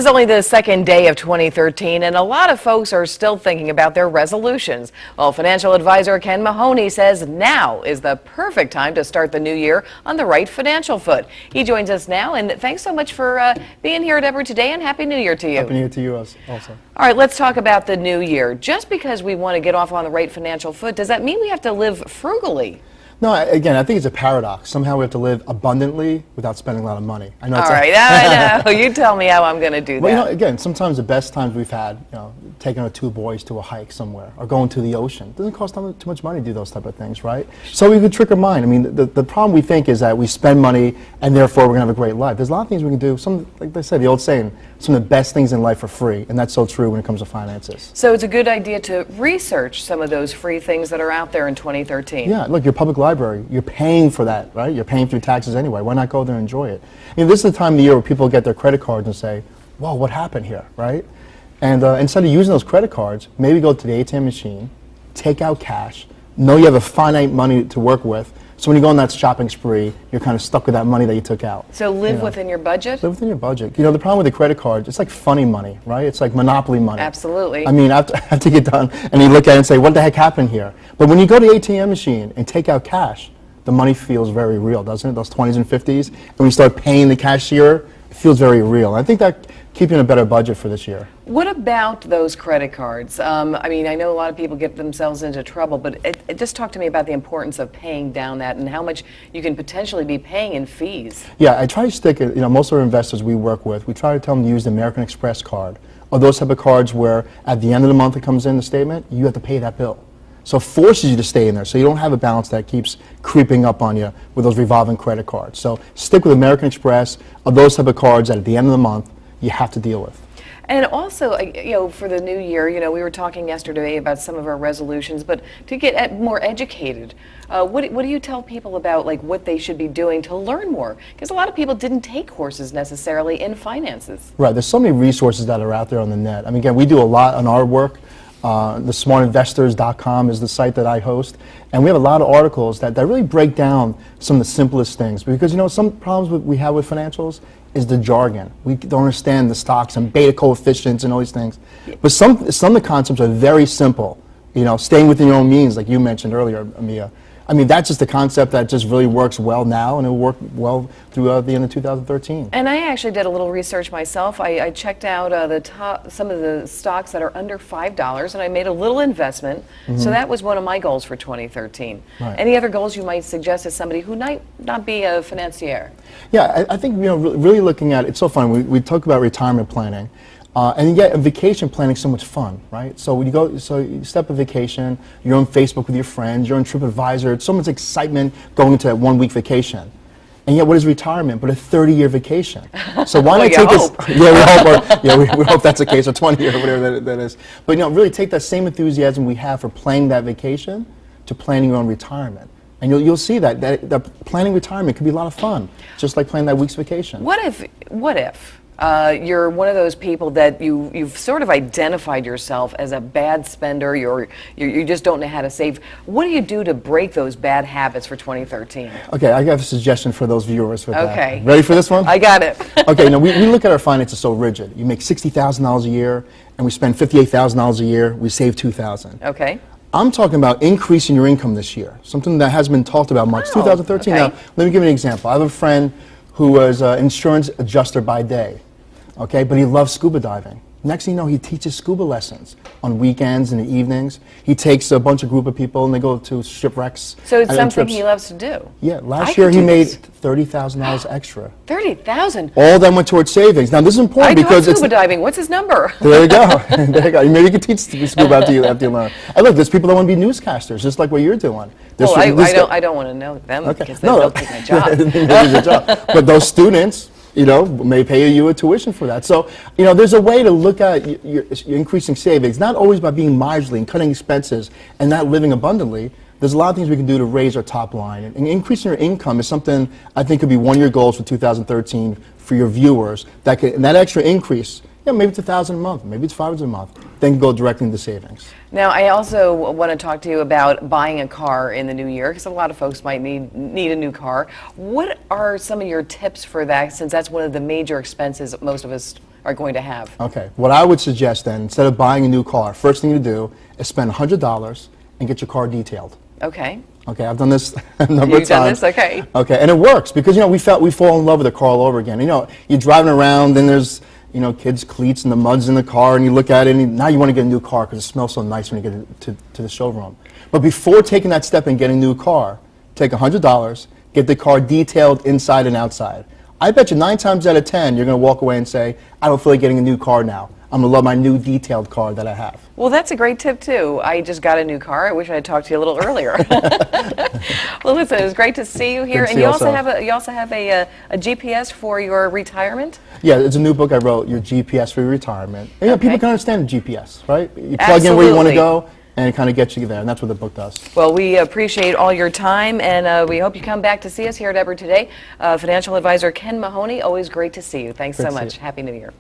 is only the second day of 2013, and a lot of folks are still thinking about their resolutions. Well, financial advisor Ken Mahoney says now is the perfect time to start the new year on the right financial foot. He joins us now, and thanks so much for being here at EBRU today, and Happy New Year to you. Happy New Year to you also. All right, let's talk about the new year. Just because we want to get off on the right financial foot, does that mean we have to live frugally? No, again, I think it's a paradox. Somehow we have to live abundantly without spending a lot of money. I know. All right, I know. You tell me how I'm going to do that. Well, again, sometimes the best times we've had, taking our two boys to a hike somewhere or going to the ocean. It doesn't cost too much money to do those type of things, right? So we could trick our mind. I mean, the problem we think is that we spend money and therefore we're going to have a great life. There's a lot of things we can do. Like they say, the old saying, some of the best things in life are free, and that's so true when it comes to finances. So it's a good idea to research some of those free things that are out there in 2013. Yeah, look, your public library, you're paying for that, right? You're paying for your taxes anyway. Why not go there and enjoy it? This is the time of the year where people get their credit cards and say, whoa, what happened here, right? And instead of using those credit cards, maybe go to the ATM machine, take out cash, know you have a finite money to work with, so when you go on that shopping spree, you're kind of stuck with that money that you took out. So live within your budget? Live within your budget. The problem with the credit cards, it's like funny money, right? It's like monopoly money. Absolutely. I mean, after you get done, and you look at it and say, what the heck happened here? But when you go to the ATM machine and take out cash, the money feels very real, doesn't it? Those 20s and 50s. And when you start paying the cashier, it feels very real. I think that keeps you in a better budget for this year. What about those credit cards? I mean, I know a lot of people get themselves into trouble, but just talk to me about the importance of paying down that and how much you can potentially be paying in fees. Yeah, I try to stick it, most of our investors we work with, we try to tell them to use the American Express card, or those type of cards where at the end of the month it comes in the statement, you have to pay that bill. So it forces you to stay in there, so you don't have a balance that keeps creeping up on you with those revolving credit cards. So stick with American Express, or those type of cards that at the end of the month you have to deal with. And also, for the new year, we were talking yesterday about some of our resolutions, but to get more educated, what do you tell people about what they should be doing to learn more? Because a lot of people didn't take courses necessarily in finances. Right, there's so many resources that are out there on the net. I mean, again, we do a lot on our work. TheSmartInvestors.com is the site that I host, and we have a lot of articles that really break down some of the simplest things, because some problems we have with financials is the jargon. We don't understand the stocks and beta coefficients and all these things, but some of the concepts are very simple. Staying within your own means, like you mentioned earlier, Amia. I mean, that's just a concept that just really works well now, and it'll work well throughout the end of 2013. And I actually did a little research myself. I checked out some of the stocks that are under $5, and I made a little investment. So that was one of my goals for 2013. Right. Any other goals you might suggest as somebody who might not be a financier? Yeah, I think really looking at it's so fun. We talk about retirement planning. And yet, vacation planning is so much fun, right? So when you step on vacation, you're on Facebook with your friends, you're on TripAdvisor, it's so much excitement going into that 1 week vacation. And yet, what is retirement but a 30-year vacation? So why not take this? Yeah, we hope that's the case, or 20 or whatever that is. But really take that same enthusiasm we have for planning that vacation to planning your own retirement. And you'll see that planning retirement can be a lot of fun, just like planning that week's vacation. What if you're one of those people that you've sort of identified yourself as a bad spender, you just don't know how to save? What do you do to break those bad habits for 2013? Okay, I have a suggestion for those viewers with that. Okay. Ready for this one? I got it. Okay, we look at our finances so rigid. You make $60,000 a year, and we spend $58,000 a year, we save $2,000. Okay. I'm talking about increasing your income this year, something that hasn't been talked about much. 2013. Okay. Now, let me give you an example. I have a friend who was an insurance adjuster by day. Okay, but he loves scuba diving. Next thing you know, he teaches scuba lessons on weekends and the evenings. He takes a bunch of group of people and they go to shipwrecks. So it's something he loves to do. Yeah, last year he made $30,000 extra. $30,000. All of them went towards savings. Now this is important because it's scuba diving. What's his number? There you go. There you go. Maybe you can teach scuba after you learn. And look, there's people that want to be newscasters, just like what you're doing. Well, I don't want to know them because they'll take my job. But those students, may pay you a tuition for that. So, there's a way to look at your increasing savings, not always by being miserly and cutting expenses and not living abundantly. There's a lot of things we can do to raise our top line. And increasing your income is something I think could be one of your goals for 2013 for your viewers. And that extra increase, maybe it's $1,000 a month, maybe it's $500 a month, then go directly into savings. Now, I also want to talk to you about buying a car in the new year, because a lot of folks might need a new car. What are some of your tips for that, since that's one of the major expenses most of us are going to have. Okay, what I would suggest then, instead of buying a new car, first thing to do is spend $100 and get your car detailed. Okay. Okay, I've done this a number of times. You've done this, okay. Okay, and it works because, you know, we fall in love with the car all over again. You know, you're driving around and there's, you know, kids' cleats and the mud's in the car, and you look at it and now you want to get a new car because it smells so nice when you get it to the showroom. But before taking that step and getting a new car, take $100, get the car detailed inside and outside. I bet you 9 times out of 10 you're going to walk away and say, I don't feel like getting a new car now. I'm going to love my new detailed car that I have. Well, that's a great tip, too. I just got a new car. I wish I had talked to you a little earlier. Well, listen, it was great to see you here. Good to And see you you also also. have a GPS for your retirement? Yeah, it's a new book I wrote, Your GPS for Your Retirement. And, you know, Okay. people can understand the GPS, right? You plug in where you want to Absolutely. go, and it kind of gets you there, and that's what the book does. Well, we appreciate all your time, and we hope you come back to see us here at EBRU today. Financial advisor Ken Mahoney, always great to see you. Thanks Great so to see much. you. Happy New Year.